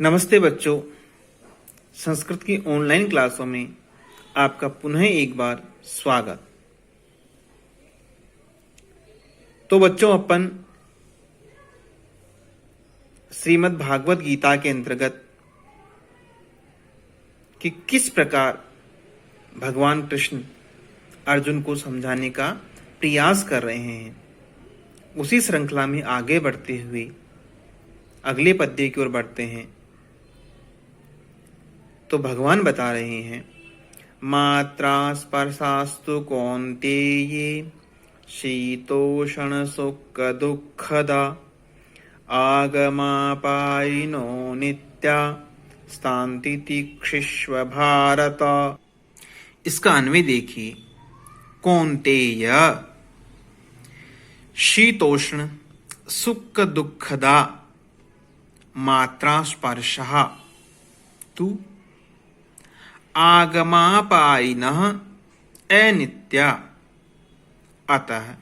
नमस्ते बच्चों, संस्कृत की ऑनलाइन क्लासों में आपका पुनः एक बार स्वागत। तो बच्चों, अपन श्रीमद् भागवत गीता के अंतर्गत कि किस प्रकार भगवान कृष्ण अर्जुन को समझाने का प्रयास कर रहे हैं, उसी श्रृंखला में आगे बढ़ते हुए अगले पद्य की ओर बढ़ते हैं। तो भगवान बता रहे हैं, मात्रा स्पर्शास्तु कौन्तेये शीतोषण सुख दुःखदा आगमापायिनो नित्या स्थान्ति तिक्षिष्व भारत। इसका अन्वय देखिए। कौन्तेय शीतोष्ण सुख दुःखदा मात्रा स्पर्शः तु आगमापायिनः अनित्या अतः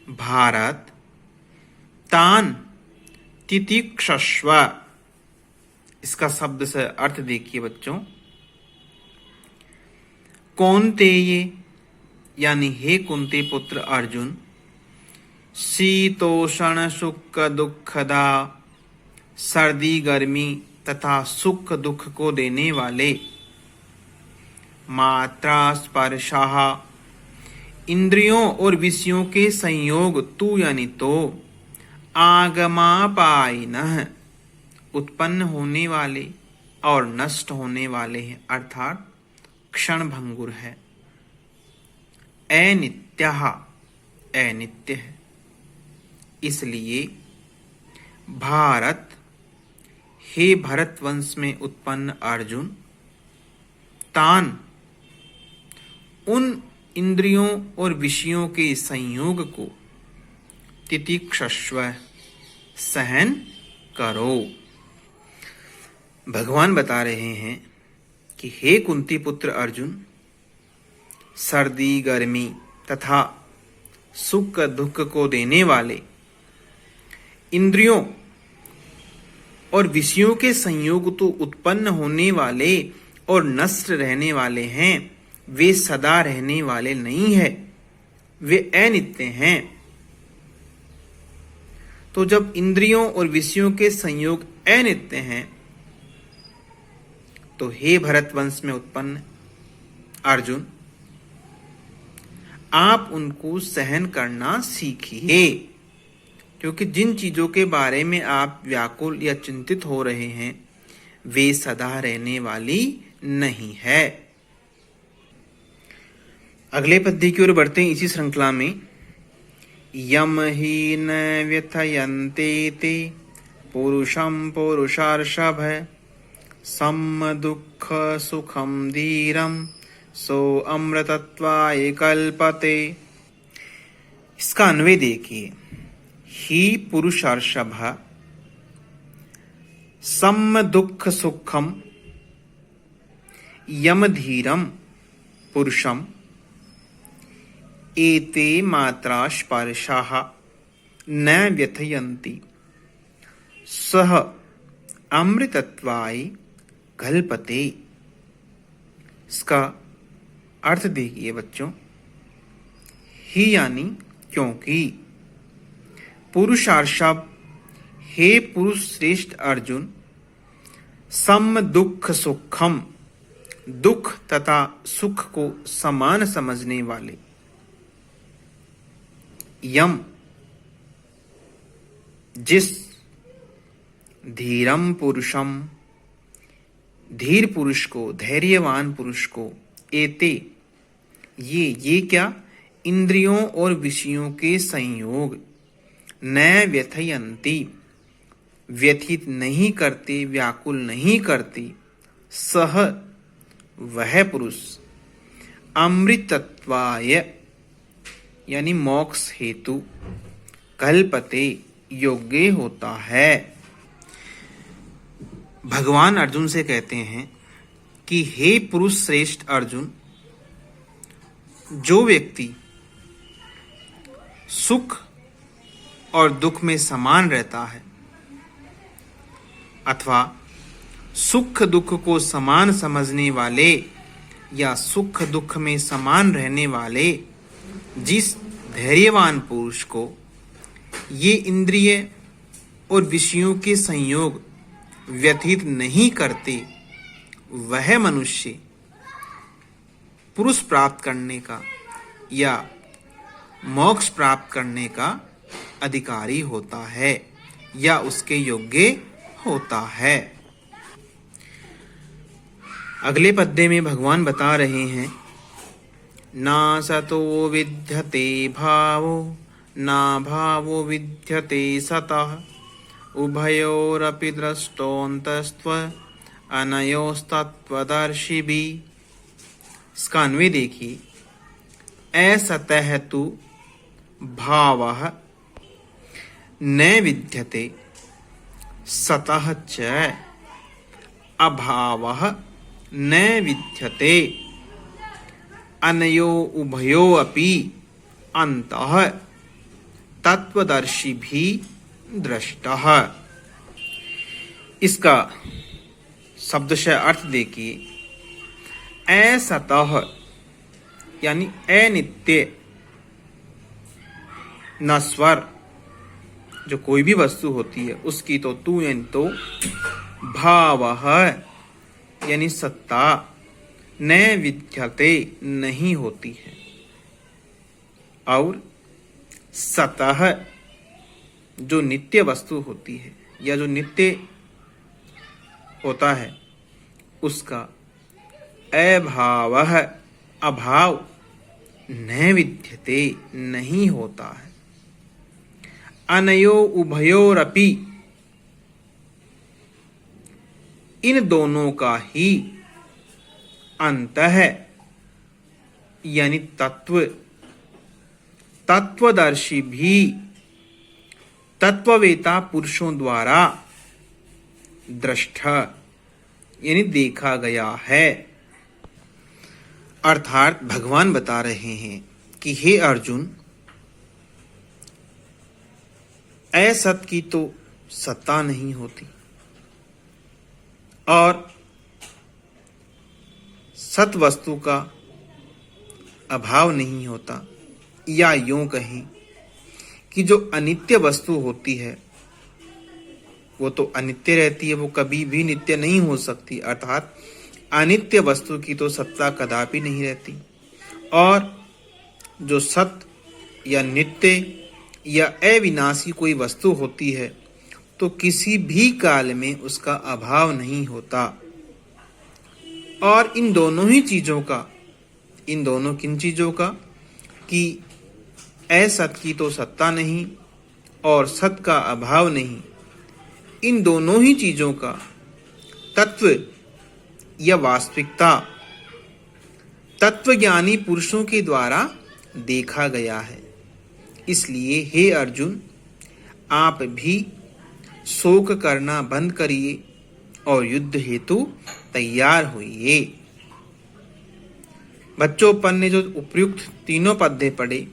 भारत तान तितिक्षस्व। इसका शब्द से अर्थ देखिए बच्चों। कौन्तेय यानी हे कुंती पुत्र अर्जुन, शीतोषण सुख दुःखदा सर्दी गर्मी तथा सुख दुख को देने वाले, मात्रा स्पर्शाः इंद्रियों और विषयों के संयोग तू यानी तो, आगमापायिनः उत्पन्न होने वाले और नष्ट होने वाले हैं, अर्थात क्षण भंगुर है। अनित्यः अनित्य है। इसलिए भारत हे भरत वंश में उत्पन्न अर्जुन, तान उन इंद्रियों और विषयों के संयोग को तितिक्षस्व सहन करो। भगवान बता रहे हैं कि हे कुंती पुत्र अर्जुन, सर्दी गर्मी तथा सुख दुख को देने वाले इंद्रियों और विषयों के संयोग तो उत्पन्न होने वाले और नष्ट रहने वाले हैं, वे सदा रहने वाले नहीं है, वे अनित्य हैं। तो जब इंद्रियों और विषयों के संयोग अनित्य हैं, तो हे भरत वंश में उत्पन्न अर्जुन, आप उनको सहन करना सीखिए, क्योंकि जिन चीजों के बारे में आप व्याकुल या चिंतित हो रहे हैं, वे सदा रहने वाली नहीं है। अगले पद्य की ओर बढ़ते हैं इसी श्रृंखला में। यम ही न व्यथयन्ते ते पुरुषं पुरुषार्षभ सम दुःख सुखम धीरम सो अमृतत्वाय कल्पते। इसका अन्वय देखिए। ही पुरुषार्षभ सम दुःख सुखम यमधीरम पुरुषम एते मात्रा स्पर्शाः न व्यथयन्ति सह अमृतत्वाय कल्पते। इसका अर्थ देखिए बच्चों। ही यानी क्योंकि, पुरुषार्षभ हे पुरुष श्रेष्ठ अर्जुन, सम दुःख सुखम दुख तथा सुख को समान समझने वाले, यम जिस, धीरम पुरुषम धीर पुरुष को, धैर्यवान पुरुष को, एते ये क्या, इंद्रियों और विषयों के संयोग, न व्यथयन्ति व्यथित नहीं करते, व्याकुल नहीं करते, सह वह पुरुष, अमृतत्वाय यानी मोक्ष हेतु, कल्पते योग्य होता है। भगवान अर्जुन से कहते हैं कि हे पुरुष श्रेष्ठ अर्जुन, जो व्यक्ति सुख और दुख में समान रहता है, अथवा सुख दुख को समान समझने वाले या सुख दुख में समान रहने वाले जिस धैर्यवान पुरुष को ये इंद्रिय और विषयों के संयोग व्यथित नहीं करते, वह मनुष्य पुरुष प्राप्त करने का या मोक्ष प्राप्त करने का अधिकारी होता है या उसके योग्य होता है। अगले पद्य में भगवान बता रहे हैं, ना सतो विद्यते भावो ना भावो विद्यते सतः उभयोरपि दृष्टोऽन्तस्त्व अनयोस्तत्त्वदर्शिभिः। इसका अन्वय देखिए, असतः तु भावः न विद्यते सतः च अभावः न विद्यते अनयो उभयो अपि अन्तः तत्वदर्शिभिः दृष्टः। इसका शब्दशः अर्थ देखिए, असतः यानी अनित्य, नश्वर जो कोई भी वस्तु होती है उसकी तो तू यानी तो, भावः यानी सत्ता, न विद्यते नहीं होती है, और सतः जो नित्य वस्तु होती है या जो नित्य होता है उसका अभावः अभाव न विद्यते नहीं होता है। अनयो उभयोरपि इन दोनों का ही अंतः यानी तत्व, तत्वदर्शी भी तत्ववेता पुरुषों द्वारा दृष्ट यानी देखा गया है। अर्थात भगवान बता रहे हैं कि हे अर्जुन, असत की तो सत्ता नहीं होती और सत वस्तु का अभाव नहीं होता, या यूं कहें कि जो अनित्य वस्तु होती है वो तो अनित्य रहती है, वो कभी भी नित्य नहीं हो सकती। अर्थात अनित्य वस्तु की तो सत्ता कदापि नहीं रहती, और जो सत्य या नित्य या अविनाशी कोई वस्तु होती है तो किसी भी काल में उसका अभाव नहीं होता। और इन दोनों ही चीजों का, इन दोनों किन चीजों का, कि असत की तो सत्ता नहीं और सत का अभाव नहीं, इन दोनों ही चीजों का तत्व या वास्तविकता तत्वज्ञानी पुरुषों के द्वारा देखा गया है। इसलिए हे अर्जुन, आप भी शोक करना बंद करिए और युद्ध हेतु तैयार होइए। बच्चों, अपन ने जो उपयुक्त तीनों पद्य पढ़े,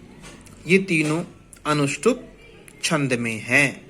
ये तीनों अनुष्टुप छंद में हैं।